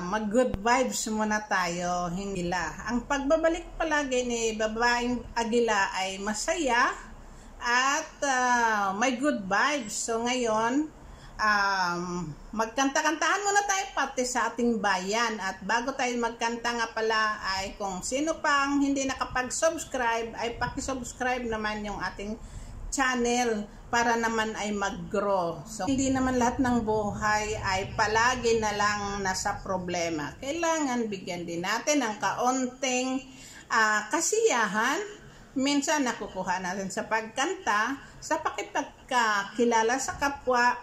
mag-good vibes muna tayo, hindi la. Ang pagbabalik palagi ni babaeng Aguila ay masaya at may good vibes. So ngayon, magkanta-kantahan muna tayo pati sa ating bayan. At bago tayo magkanta nga pala ay kung sino pang hindi nakapag-subscribe ay paki-subscribe naman yung ating channel para naman ay mag-grow. So hindi naman lahat ng buhay ay palagi na lang nasa problema. Kailangan bigyan din natin ng kaunting kasiyahan. Minsan nakukuha natin sa pagkanta, sa pakipagkakilala sa kapwa,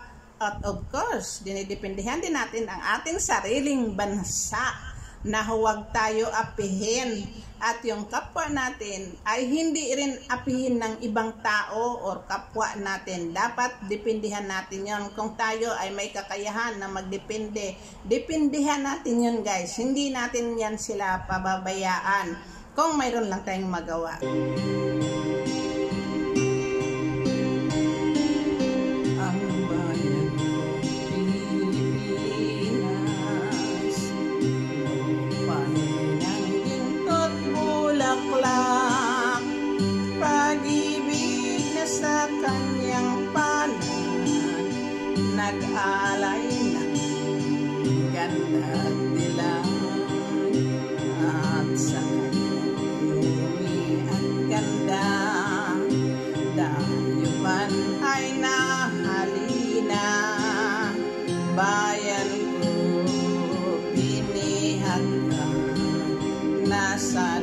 at of course, dinidependihan din natin ang ating sariling bansa na huwag tayo apihin at yung kapwa natin ay hindi rin apihin ng ibang tao or kapwa natin. Dapat dependihan natin yon. Kung tayo ay may kakayahan na magdepende, dependihan natin yon guys. Hindi natin yan sila pababayaan kung mayroon lang tayong magawa. Pag-ibig na sa kanyang panan, nag-alay ng ganda dilang, at sa kanyang umi at ganda, dayuman ay nahalina. Bayan ko binihag ka, nasa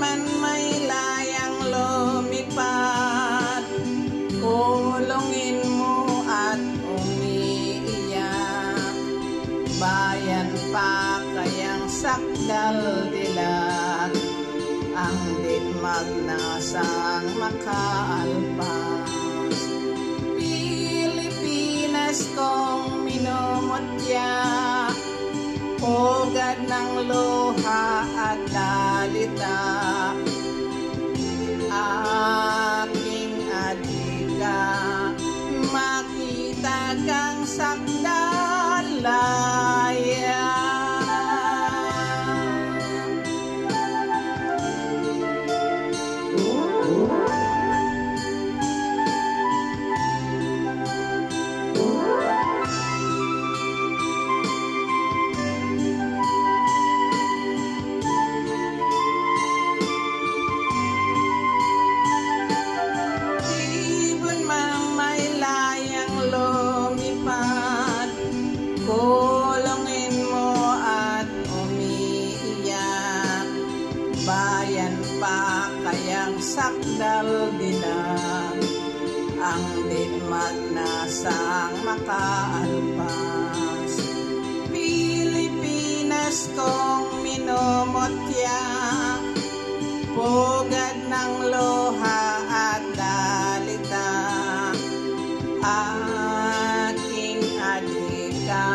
man may layang lumipad, kulungin mo at umiiyak. Bayan pa kayang sakdal dilag, ang ditmag nasang makaalpas. Pilipinas kong minumutya, pugad ng luha at dalita. Aking adika, makita kang sakdalaya. Kulungin mo at umiiyak. Bayan pa kayang sakdal dilag, ang ditmag nasang makaalpas. Pilipinas kong minumutya, pugad ng luha at dalita. Aking adika,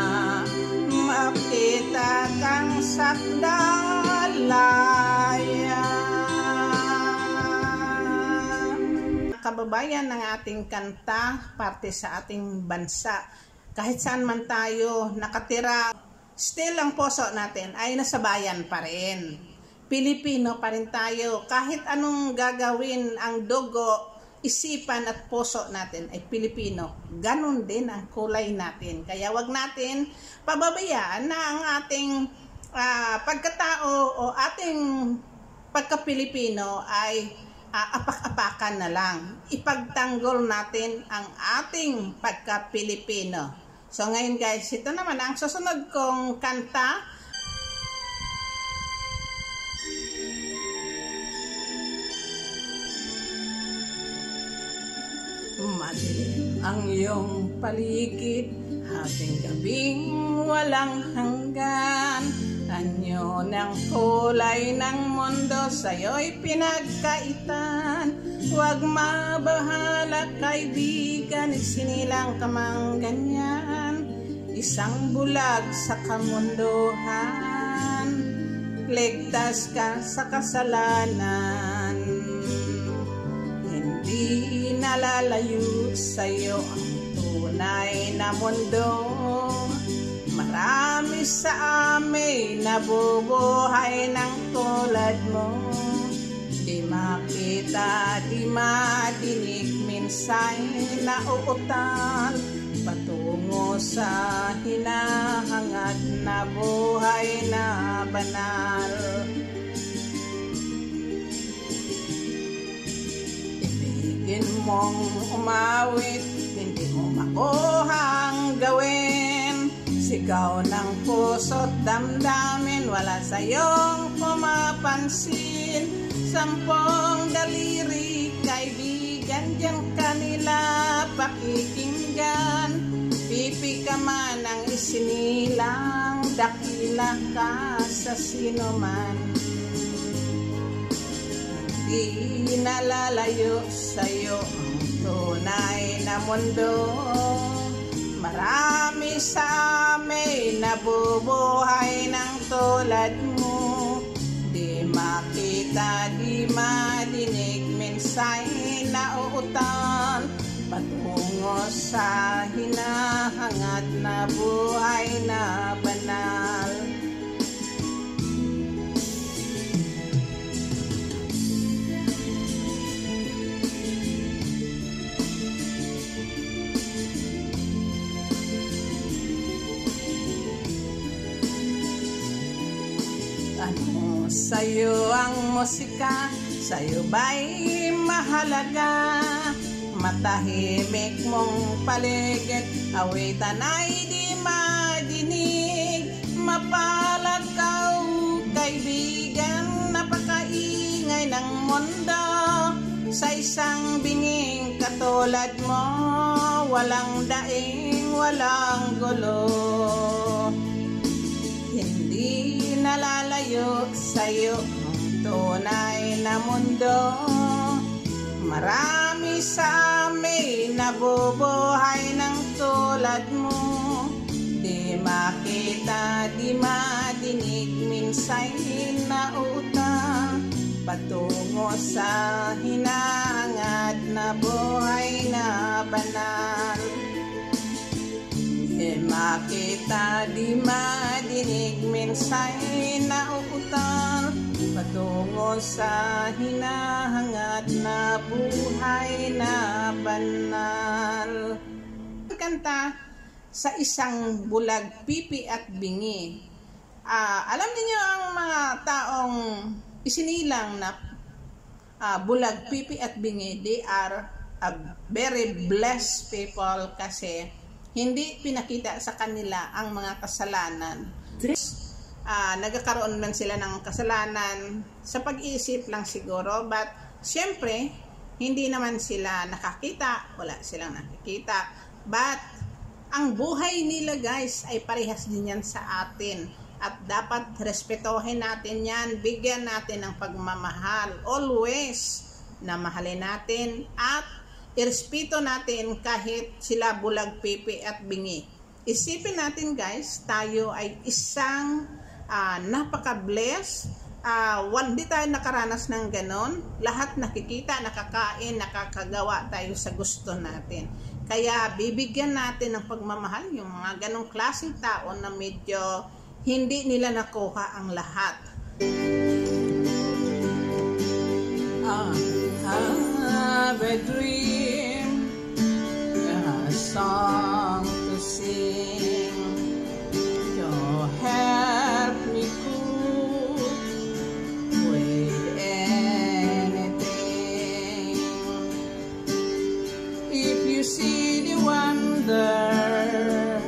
makita kang sakdalaya. Kababayan ng ating kanta, parte sa ating bansa. Kahit saan man tayo nakatira, still ang puso natin ay nasa bayan pa rin. Pilipino pa rin tayo. Kahit anong gagawin, ang dugo, isipan at puso natin ay Pilipino. Ganon din ang kulay natin. Kaya wag natin pababayaan na ang ating pagkatao o ating pagka-Pilipino ay apak-apakan na lang. Ipagtanggol natin ang ating pagka-Pilipino. So ngayon guys, ito naman ang susunod kong kanta. Madilim ang iyong paligid, hating gabing walang hanggan. Anyo ng kulay ng mundo sa'yo'y pinagkaitan. Huwag mabahala kaibigan, isinilang ka mang ganyan. Isang bulag sa kamunduhan, ligtas ka sa kasalanan. Di nalalayo sa'yo ang tunay na mundo. Marami sa amin nabubuhay ng tulad mo. Di makita, di madinig, minsan nauutal patungo sa hinahangad na buhay na banal. Ibigin mong umawit, hindi mo makuhang gawin. Sigaw ng puso't damdamin, wala sa'yong pumapansin. Sampung daliri, kaibigan, diyan kanila pakikinggan. Pipi ka man ang isinilang, dakila ka sa sinuman. Di nalalayo sa'yo ang tunay na mundo. Marami sa amin nabubuhay ng tulad mo. Di makita, di madinig, minsan nauutal patungo sa hinahangad na buhay na banal. Ano sa'yo ang musika? Sa'yo ba'y mahalaga? Matahimik mong paligid, awitan ay di madinig. Mapalad ka, kaibigan, napakaingay ng mundo. Sa isang binging katulad mo, walang daing, walang gulo. Hindi nalalayo sa'yo ang tunay na mundo. Marami sa amin nabubuhay ng tulad mo. Di makita, di madinig, minsan nauutal patungo sa hinahangad na buhay na banal. Di makita, di madinig, minsan nauutal patungo sa hinahangad na buhay na banal. Kanta sa isang bulag, pipi at bingi. Alam niyo ang mga taong isinilang na bulag, pipi at bingi, they are a very blessed people kasi hindi pinakita sa kanila ang mga kasalanan. Nagkakaroon man sila ng kasalanan sa pag-iisip lang siguro, but syempre hindi naman sila nakakita, wala silang nakikita, but ang buhay nila guys ay parehas din yan sa atin at dapat respetohin natin yan, bigyan natin ng pagmamahal always, na mahalin natin at irespeto natin kahit sila bulag, pipi at bingi. Isipin natin guys, tayo ay isang napaka-bless. Hindi tayo nakaranas ng ganon. Lahat nakikita, nakakain, nakakagawa tayo sa gusto natin. Kaya bibigyan natin ng pagmamahal yung mga ganong klaseng tao na medyo hindi nila nakuha ang lahat. Have a dream, a song to sing. Your help me cope with anything. If you see the wonder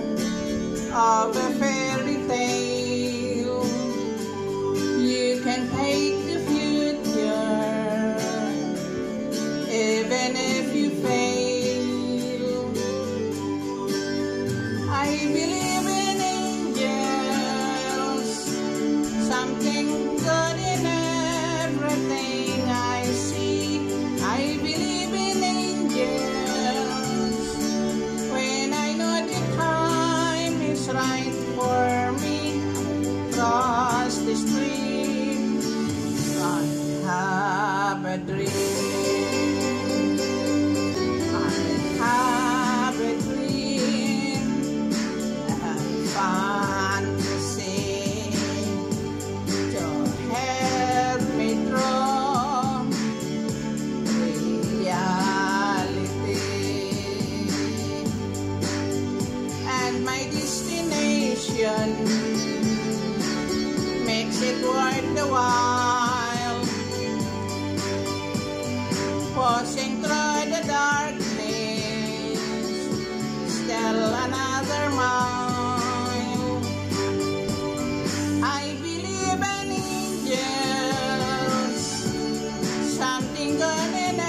of a fairy tale, you can take the future, even if crossing through the darkness, still another mile. I believe in angels, something good in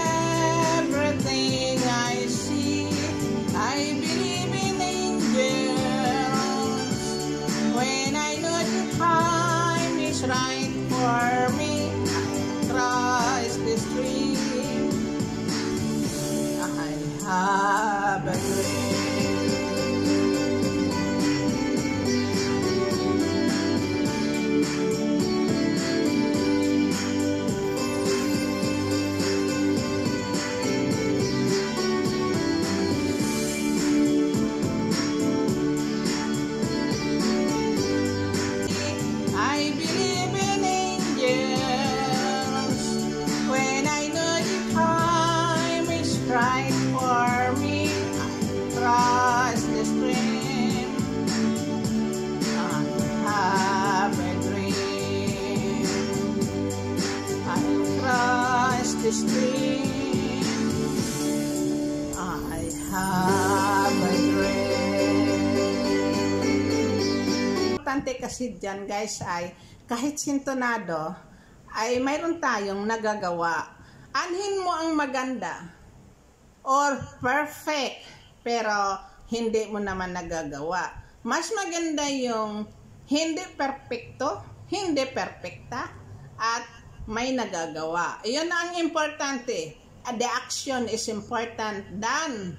everything I see. I believe in angels when I know the time is right for me. Cross the stream, I have a dream. I believe in angels when I know the time is right for me. Cross the stream, I have a dream. I'll cross the stream, I have a dream. Importante kasi dyan guys ay kahit sintonado ay mayroon tayong nagagawa. Anhin mo ang maganda or perfect pero hindi mo naman nagagawa. Mas maganda yung hindi perfecto, hindi perfecta at may nagagawa. Iyon ang importante. The action is important than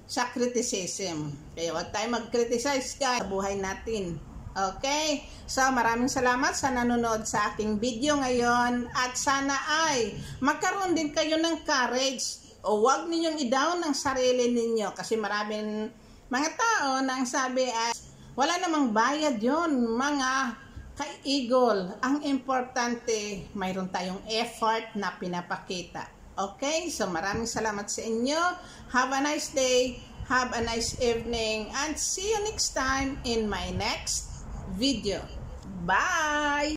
sa criticism. Kaya huwag tayo mag-criticize ka sa buhay natin. Okay? So, maraming salamat sa nanonood sa aking video ngayon at sana ay magkaroon din kayo ng courage o huwag ninyong i-down ang sarili ninyo kasi maraming mga tao na ang sabi ay wala namang bayad yon mga ka-eagle. Ang importante, mayroon tayong effort na pinapakita. Okay? So, maraming salamat sa inyo. Have a nice day. Have a nice evening. And see you next time in my next video. Bye!